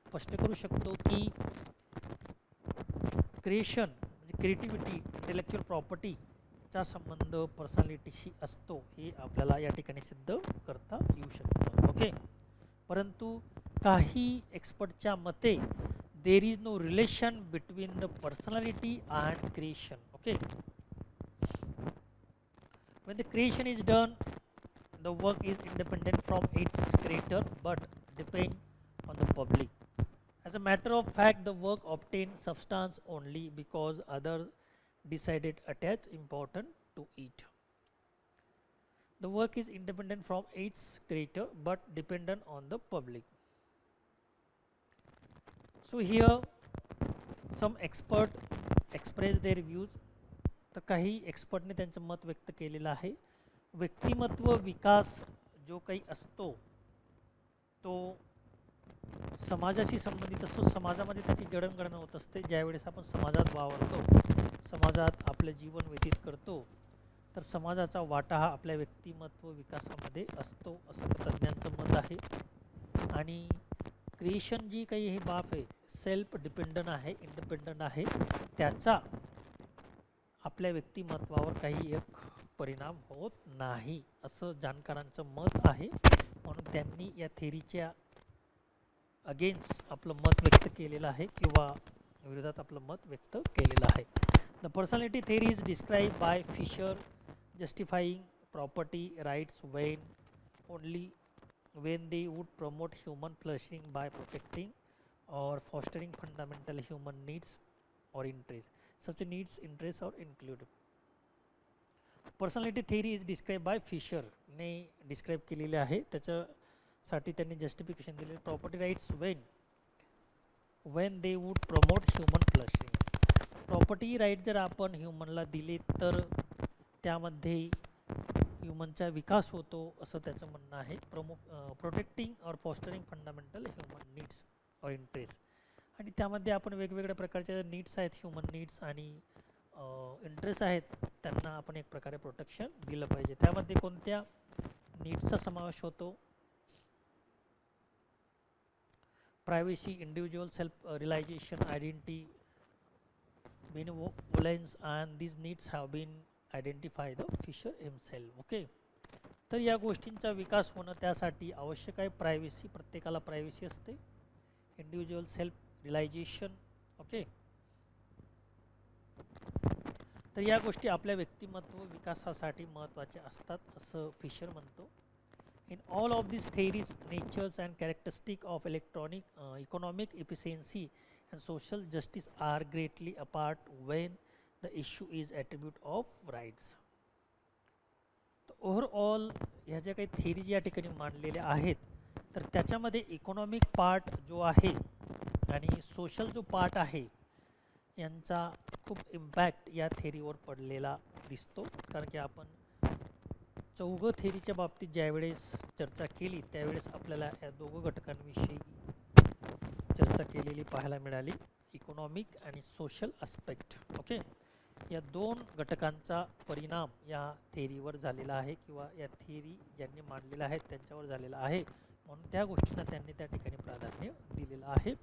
स्पष्ट करू शकतो की क्रिएशन म्हणजे क्रिएटिव्हिटी, इंटेलेक्च्युअल प्रॉपर्टीचा संबंध पर्सनॅलिटीशी असतो हे आपल्याला या ठिकाणी सिद्ध करता येऊ शकतं. ओके, परंतु काही एक्सपर्टच्या मते there is no relation between the personality and creation. Okay, when the creation is done, the work is independent from its creator but depend on the public. As a matter of fact, the work obtains substance only because others decided attach importance to it. The work is independent from its creator but dependent on the public. So here some expert express their views. तर काही एक्सपर्टने त्यांचं मत व्यक्त केलेलं आहे. व्यक्तिमत्व विकास जो काही असतो तो समाजाशी संबंधित असतो. समाजामध्ये त्याची जडणघडण होत असते. ज्यावेळेस आपण समाजात वावरतो, समाजात आपलं जीवन व्यतीत करतो, तर समाजाचा वाटा हा आपल्या व्यक्तिमत्व विकासामध्ये असतो असं तज्ज्ञांचं मत आहे. आणि क्रिएशन जी काही ही बाब आहे सेल्फ डिपेंडंट आहे, इंडिपेंडंट आहे, त्याचा आपल्या व्यक्तिमत्वावर काही एक परिणाम होत नाही असं जाणकारांचं मत आहे. म्हणून त्यांनी या थेरीच्या अगेन्स्ट आपलं मत व्यक्त केलेलं आहे किंवा विरोधात आपलं मत व्यक्त केलेलं आहे. The personality theory is describe by Fisher justifying property rights only when they would promote human flourishing by protecting or fostering fundamental human needs or interests. Such needs, interests, or include. Personality theory is describe by Fisher ने describe केलेले आहे. त्याच्यासाठी त्यांनी justification दिले. Property rights when they would promote human flourishing. Property right जर आपण ह्युमनला दिले तर त्यामध्ये ह्युमनचा विकास होतो असं त्याचं म्हणणं आहे. प्रोटेक्टिंग और फॉस्टरिंग फंडामेंटल ह्युमन नीड्स और इंटरेस्ट. आणि त्यामध्ये आपण वेगवेगळ्या प्रकारच्या नीड्स आहेत, ह्युमन नीड्स आणि इंटरेस्ट आहेत, त्यांना आपण एक प्रकारे प्रोटेक्शन दिलं पाहिजे. त्यामध्ये कोणत्या नीड्सचा समावेश होतो? Privacy, individual self realization, identity, benevolence and these needs have been identify the Fisher himself. Okay. तर या गोष्टींचा विकास होणं त्यासाठी आवश्यक आहे. प्रायव्हसी, प्रत्येकाला प्रायव्हसी असते. Individual self realisation. ओके. तर या गोष्टी आपल्या व्यक्तिमत्व विकासासाठी महत्त्वाच्या असतात असं फिशर म्हणतो. In all of this theories natures and characteristic of economic efficiency and social justice are greatly apart when the issue is attribute of rights. तर ओव्हरऑल ह्या ज्या काही थेरीज या ठिकाणी मांडलेल्या आहेत तर त्याच्यामध्ये इकॉनॉमिक पार्ट जो आहे आणि सोशल जो पार्ट आहे यांचा खूप इम्पॅक्ट या थेरीवर पडलेला दिसतो. कारण की आपण चौघं थेरीच्या बाबतीत ज्यावेळेस चर्चा केली त्यावेळेस आपल्याला या दोघं घटकांविषयी चर्चा केलेली पाहायला मिळाली. इकॉनॉमिक आणि सोशल आस्पेक्ट. ओके. या दोन घटकांचा परिणाम या थेरीवर झालेला आहे किंवा या थेरी ज्यांनी मांडलेल्या आहेत त्यांच्यावर झालेला आहे. म्हणून त्या गोष्टींना त्यांनी त्या ठिकाणी प्राधान्य दिलेलं आहे.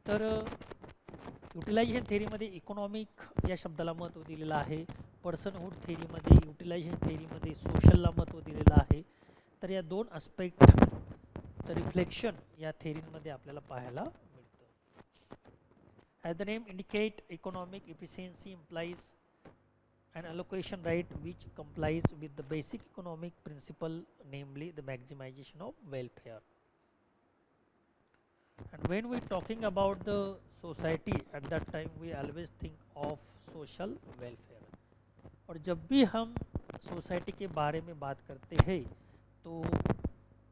तर युटिलायझेशन थेरीमध्ये इकॉनॉमिक या शब्दाला महत्त्व दिलेलं आहे. पर्सनहूड थेरीमध्ये, युटिलायझेशन थेरीमध्ये सोशलला महत्त्व दिलेलं आहे. तर या दोन आस्पेक्टचं रिफ्लेक्शन या थेरीमध्ये आपल्याला पाहायला मिळतं. As the name indicate, economic efficiency implies an allocation right which complies with the basic economic principle, namely the maximization of welfare. And when we talking about the society, at that time we always think of social welfare. और जब भी हम society के बारे में बात करते हैं तो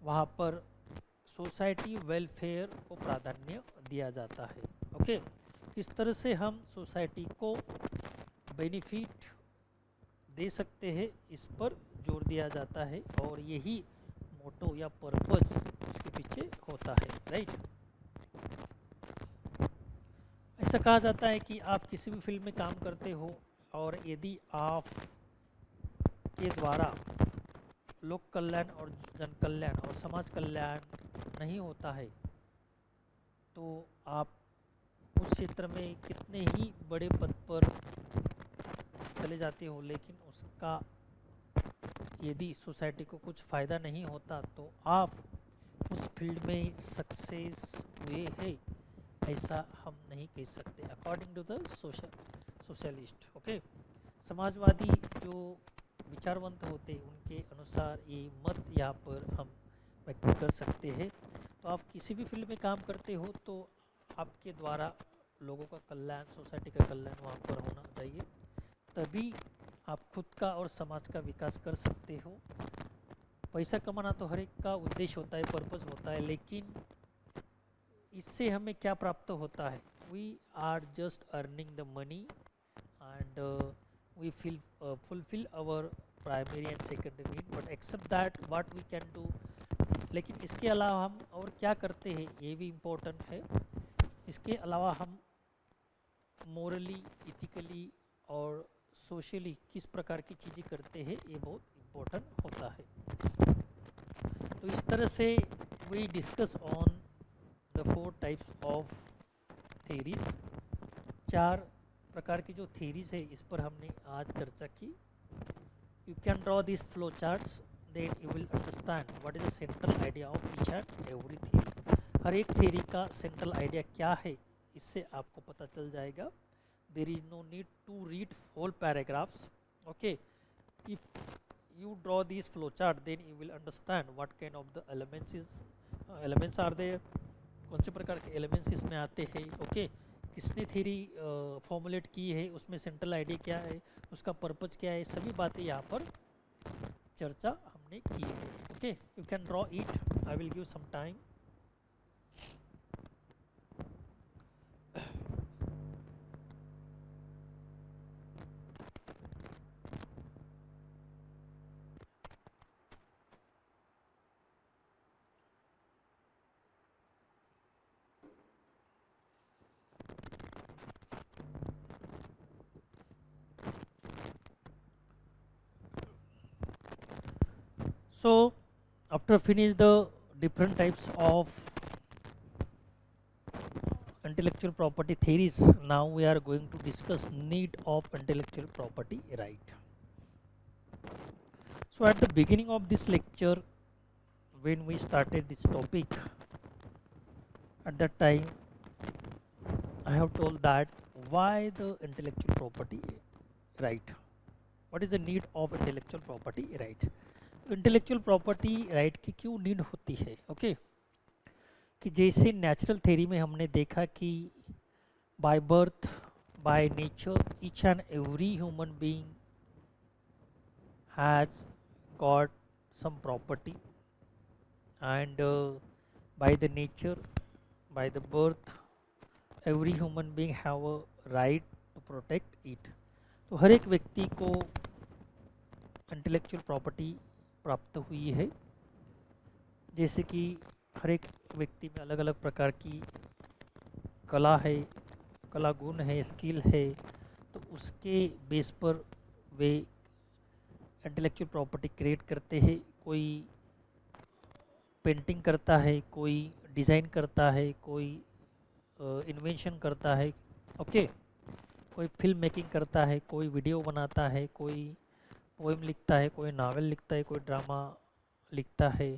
वहाँ पर सोसाइटी वेलफेयर को प्राधान्य दिया जाता है. ओके. किस तरह से हम सोसाइटी को बेनिफिट दे सकते हैं इस पर जोर दिया जाता है और यही मोटो या पर्पज उसके पीछे होता है. राइट. ऐसा कहा जाता है कि आप किसी भी फील्ड में काम करते हो और यदि आप के द्वारा लोक कल्याण और जन कल्याण और समाज कल्याण नहीं होता है तो आप उस क्षेत्र में कितने ही बड़े पद पर चले जाते हो, लेकिन उसका यदि सोसाइटी को कुछ फ़ायदा नहीं होता तो आप उस फील्ड में सक्सेस हुए हैं ऐसा हम नहीं कह सकते. According to the socialist. Okay. समाजवादी जो विचारवंत होते उनके अनुसार ये मत यहाँ पर हम व्यक्त कर सकते हैं. तो आप किसी भी फील्ड में काम करते हो तो आपके द्वारा लोगों का कल्याण, सोसाइटी का कल्याण वहाँ पर होना चाहिए, तभी आप खुद का और समाज का विकास कर सकते हो. पैसा कमाना तो हर एक का उद्देश्य होता है, पर्पस होता है, लेकिन इससे हमें क्या प्राप्त होता है we are just earning the money and we feel fulfill our primary and secondary need, but except that what we can do, लेकिन इसके अलावा हम और क्या करते हैं ये भी इम्पोर्टेंट है। इसके अलावा हम मोरली, इथिकली और सोशली किस प्रकार की चीज़ें करते हैं ये बहुत इम्पोर्टेंट होता है। तो इस तरह से we discuss on the 4 types of theories. 4 प्रकार की जो थेरीज है इस पर हमने आज चर्चा की। You can draw this flow charts, then you will understand what is the central idea of each and every theory. हर एक थेरी का सेंट्रल आइडिया क्या है इससे आपको पता चल जाएगा। There is no need to read whole paragraphs, okay. If you draw these flow chart, then you will understand what kind of the elements are there, कौन से प्रकार के elements इसमें आते हैं, ओके। किसने थ्योरी फॉर्मुलेट की है, उसमें सेंट्रल आइडिया क्या है, उसका पर्पज क्या है, सभी बातें यहाँ पर चर्चा हमने की है, okay. You can draw it, I will give some time. So after finish the different types of intellectual property theories, now we are going to discuss need of intellectual property right. So at the beginning of this lecture, when we started this topic, at that time I have told that why the intellectual property right, what is the need of intellectual property right। Intellectual property right की क्यों need होती है, okay. कि जैसे natural theory में हमने देखा कि by birth, by nature, each and every human being has got some property and by the nature, by the birth, every human being have a right to protect it. तो हर एक व्यक्ति को intellectual property प्राप्त हुई है। जैसे कि हर एक व्यक्ति में अलग अलग प्रकार की कला है, कला गुण है, स्किल है, तो उसके बेस पर वे इंटेलेक्चुअल प्रॉपर्टी क्रिएट करते हैं। कोई पेंटिंग करता है, कोई डिज़ाइन करता है, कोई इन्वेंशन करता है, ओके। कोई फिल्म मेकिंग करता है, कोई वीडियो बनाता है, कोई पोएम लिखता है, कोई नावल लिखता है, कोई ड्रामा लिखता है।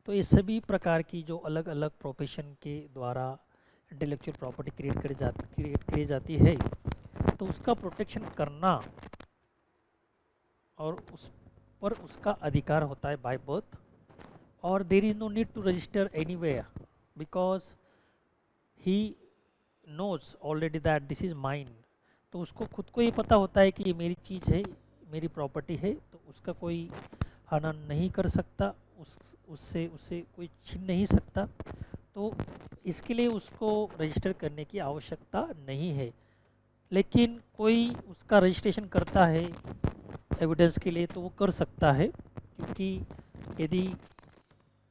तो ये सभी प्रकार की जो अलग अलग प्रोफेशन के द्वारा इंटेलेक्चुअल प्रॉपर्टी क्रिएट की जाती है, तो उसका प्रोटेक्शन करना और उस पर उसका अधिकार होता है बाय बर्थ। और there is no need to register anywhere because he knows already that this is mine. तो उसको खुद को ये पता होता है कि ये मेरी चीज़ है, मेरी प्रॉपर्टी है, तो उसका कोई हनन नहीं कर सकता, उससे उसे कोई छीन नहीं सकता। तो इसके लिए उसको रजिस्टर करने की आवश्यकता नहीं है। लेकिन कोई उसका रजिस्ट्रेशन करता है एविडेंस के लिए तो वो कर सकता है, क्योंकि यदि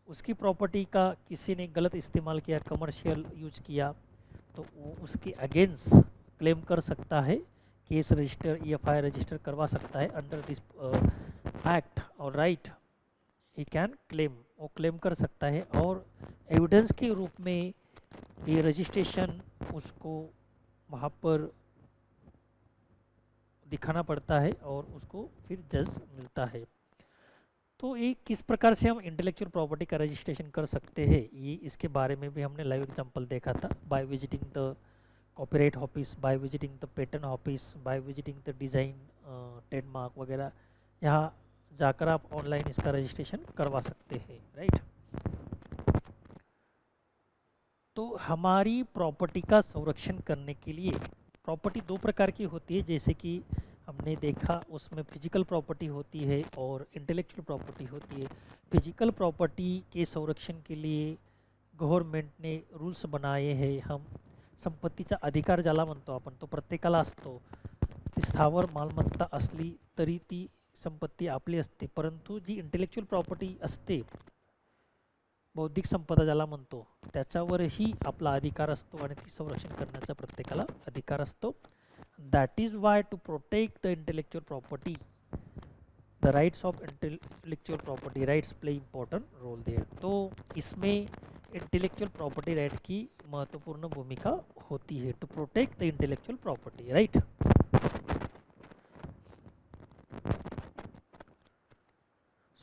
उसकी प्रॉपर्टी का किसी ने गलत इस्तेमाल किया, कमर्शियल यूज किया, तो वो उसके अगेंस्ट क्लेम कर सकता है, केस रजिस्टर, EFI रजिस्टर करवा सकता है अंडर दिस एक्ट और राइट ही कैन क्लेम, वो क्लेम कर सकता है। और एविडेंस के रूप में ये रजिस्ट्रेशन उसको वहाँ पर दिखाना पड़ता है और उसको फिर जज मिलता है। तो ये किस प्रकार से हम इंटेलेक्चुअल प्रॉपर्टी का रजिस्ट्रेशन कर सकते हैं, ये इसके बारे में भी हमने लाइव एग्जांपल देखा था। By visiting the copyright office, by visiting the patent office, by visiting the design trademark वगैरह, यहाँ जाकर आप ऑनलाइन इसका रजिस्ट्रेशन करवा सकते हैं, राइट। तो हमारी प्रॉपर्टी का संरक्षण करने के लिए प्रॉपर्टी 2 प्रकार की होती है, जैसे कि हमने देखा उसमें फिजिकल प्रॉपर्टी होती है और इंटेलेक्चुअल प्रॉपर्टी होती है। फिजिकल प्रॉपर्टी के संरक्षण के लिए गवर्नमेंट ने रूल्स बनाए हैं। हम संपत्तीचा अधिकार ज्याला म्हणतो आपण, तो प्रत्येकाला असतो. ती स्थावर मालमत्ता असली तरी ती संपत्ती आपली असते, परंतु जी इंटेलेक्च्युअल प्रॉपर्टी असते, बौद्धिक संपदा ज्याला म्हणतो, त्याच्यावरही आपला अधिकार असतो आणि ती संरक्षण करण्याचा प्रत्येकाला अधिकार असतो. That is why to protect the intellectual property the rights of intellectual property rights play important role there. तो इसमें इंटेलेक्चुअल प्रॉपर्टी राइट की महत्वपूर्ण भूमिका होती है, to protect the intellectual property right.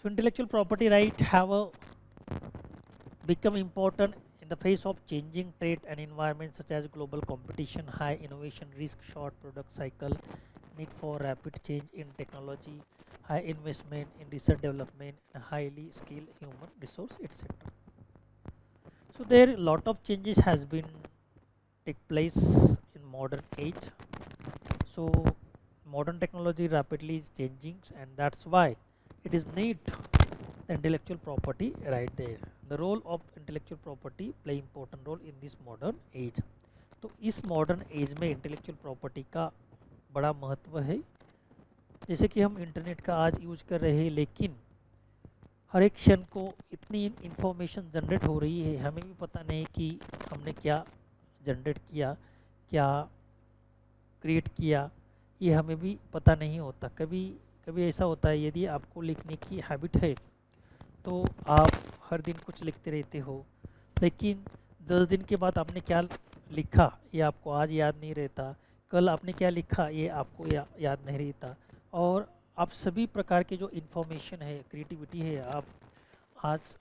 So intellectual property right have become important in the face of changing trade and environment such as global competition, high innovation risk, short product cycle, need for rapid change in technology, high investment in research development, and highly skilled human resource, etc. So there a lot of changes has been take place in modern age. So modern technology rapidly is changing, and that's why it is need the intellectual property right there. The role of intellectual property play important role in this modern age. तो इस modern age में intellectual property का बड़ा महत्व है. जैसे कि हम इंटरनेट का आज यूज कर रहे हैं, लेकिन हर एक क्षण को इतनी इंफॉर्मेशन जनरेट हो रही है, हमें भी पता नहीं कि हमने क्या जनरेट किया, क्या क्रिएट किया, ये हमें भी पता नहीं होता. कभी कभी ऐसा होता है, यदि आपको लिखने की हैबिट है तो आप हर दिन कुछ लिखते रहते हो, लेकिन 10 दिन के बाद आपने क्या लिखा ये आपको आज याद नहीं रहता, कल आपने क्या लिखा ये आपको याद नहीं रहता. और आप सभी प्रकार के जो इन्फॉर्मेशन है, क्रिएटिविटी है, आप आज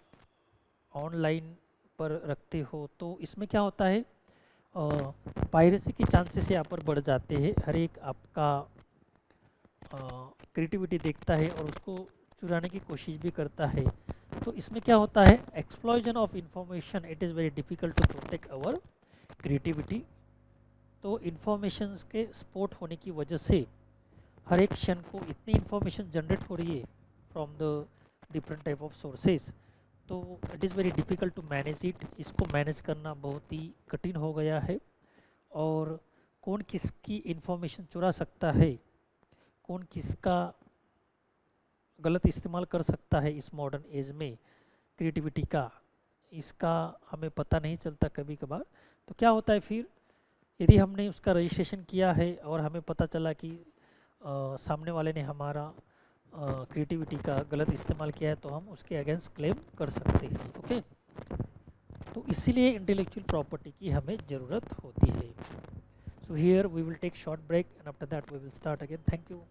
ऑनलाइन पर रखते हो, तो इसमें क्या होता है, पायरेसी के चांसेस यहाँ पर बढ़ जाते हैं. हर एक आपका क्रिएटिविटी देखता है और उसको चुराने की कोशिश भी करता है. तो इसमें क्या होता है, explosion of information, it is very difficult to protect our creativity. तो इन्फॉर्मेशन के स्पोर्ट होने की वजह से हर एक क्षण को इतनी इन्फॉर्मेशन जनरेट हो रही है from the different type of sources, तो it is very difficult to manage it. इसको मैनेज करना बहुत ही कठिन हो गया है. और कौन किसकी इन्फॉर्मेशन चुरा सकता है, कौन किसका गलत इस्तेमाल कर सकता है इस मॉडर्न एज में क्रिएटिविटी का, इसका हमें पता नहीं चलता कभी कभार. तो क्या होता है फिर, यदि हमने उसका रजिस्ट्रेशन किया है और हमें पता चला कि सामने वाले ने हमारा क्रिएटिविटी का गलत इस्तेमाल किया है, तो हम उसके अगेंस्ट क्लेम कर सकते हैं. ओके, तो इसीलिए इंटेलेक्चुअल प्रॉपर्टी की हमें ज़रूरत होती है. So here we will take short break and after that we will start again. Thank you.